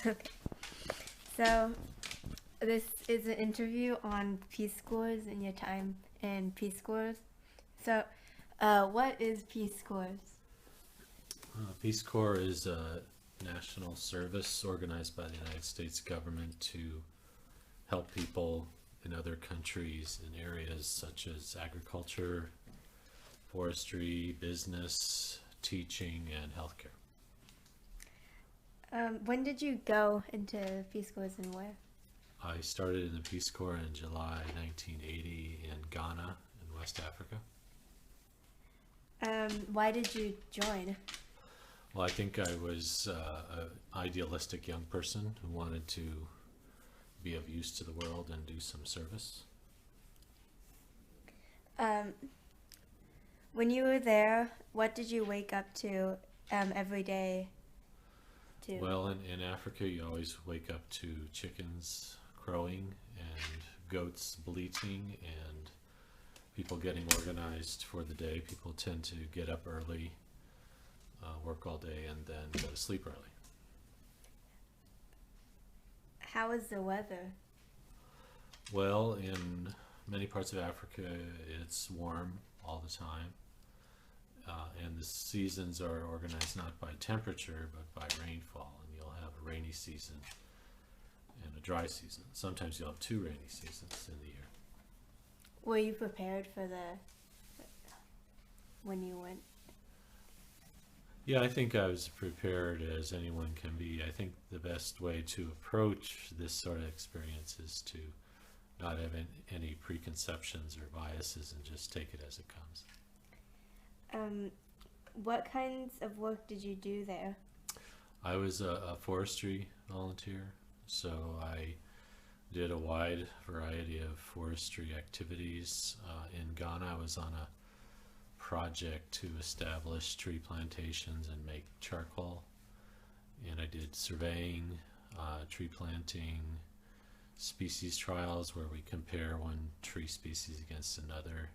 Okay. So this is an interview on Peace Corps and your time in Peace Corps. So, what is Peace Corps? Peace Corps is a national service organized by the United States government to help people in other countries in areas such as agriculture, forestry, business, teaching, and healthcare. When did you go into Peace Corps and where? I started in the Peace Corps in July 1980 in Ghana in West Africa. Why did you join? Well, I think I was an idealistic young person who wanted to be of use to the world and do some service. Um, when you were there, what did you wake up to every day to? Well, in Africa, you always wake up to chickens crowing and goats bleating and people getting organized for the day. People tend to get up early, work all day, and then go to sleep early. How is the weather? Well, in many parts of Africa, it's warm all the time. And the seasons are organized not by temperature, but by rainfall. And you'll have a rainy season and a dry season. Sometimes you'll have two rainy seasons in the year. Were you prepared for when you went? Yeah, I think I was prepared as anyone can be. I think the best way to approach this sort of experience is to not have any preconceptions or biases and just take it as it comes. What kinds of work did you do there? I was a forestry volunteer, so I did a wide variety of forestry activities. In Ghana, I was on a project to establish tree plantations and make charcoal, and I did surveying, tree planting, species trials where we compare one tree species against another.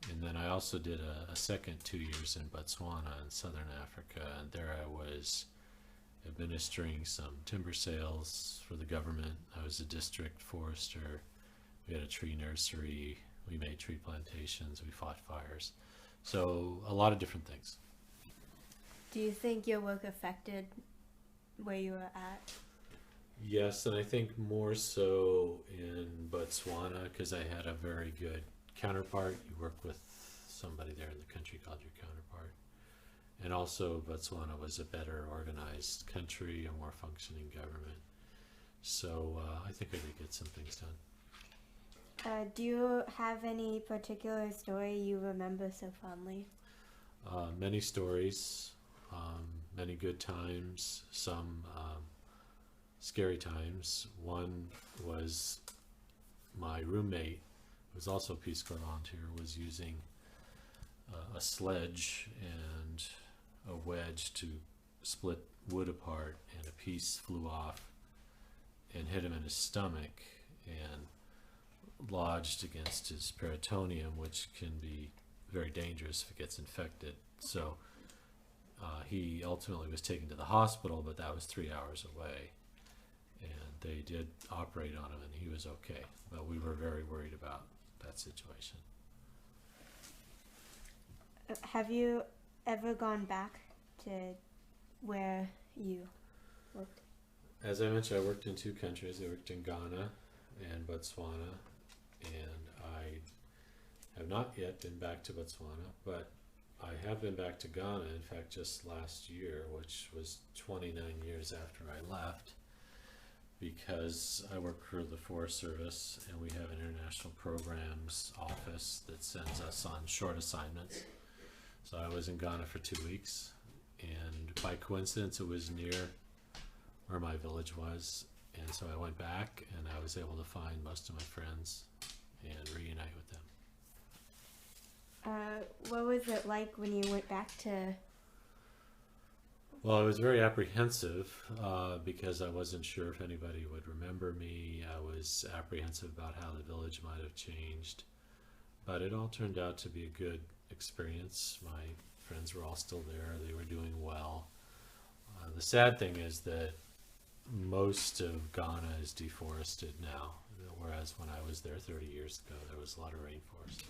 And then I also did a second 2 years in Botswana in southern Africa, and there I was administering some timber sales for the government. I was a district forester. We had a tree nursery. We made tree plantations. We fought fires. So a lot of different things. Do you think your work affected where you were at? Yes, and I think more so in Botswana because I had a very good counterpart. You work with somebody there in the country called your counterpart. And also Botswana was a better organized country, a more functioning government. So I think I did get some things done. Do you have any particular story you remember so fondly? Many stories, many good times, some scary times. One was my roommate, who was also a Peace Corps volunteer, was using a sledge and a wedge to split wood apart, and a piece flew off and hit him in his stomach and lodged against his peritoneum, which can be very dangerous if it gets infected. So he ultimately was taken to the hospital, but that was 3 hours away. And they did operate on him, and he was okay. But we were very worried about that situation. Have you ever gone back to where you worked? As I mentioned, I worked in two countries. I worked in Ghana and Botswana, and I have not yet been back to Botswana, but I have been back to Ghana, in fact, just last year, which was 29 years after I left, because I work for the Forest Service, and we have an international programs office that sends us on short assignments. So I was in Ghana for 2 weeks, and by coincidence it was near where my village was, and so I went back and I was able to find most of my friends and reunite with them. What was it like when you went back to? Well, I was very apprehensive because I wasn't sure if anybody would remember me. I was apprehensive about how the village might have changed, but it all turned out to be a good experience. My friends were all still there. They were doing well. The sad thing is that most of Ghana is deforested now, whereas when I was there 30 years ago, there was a lot of rainforest.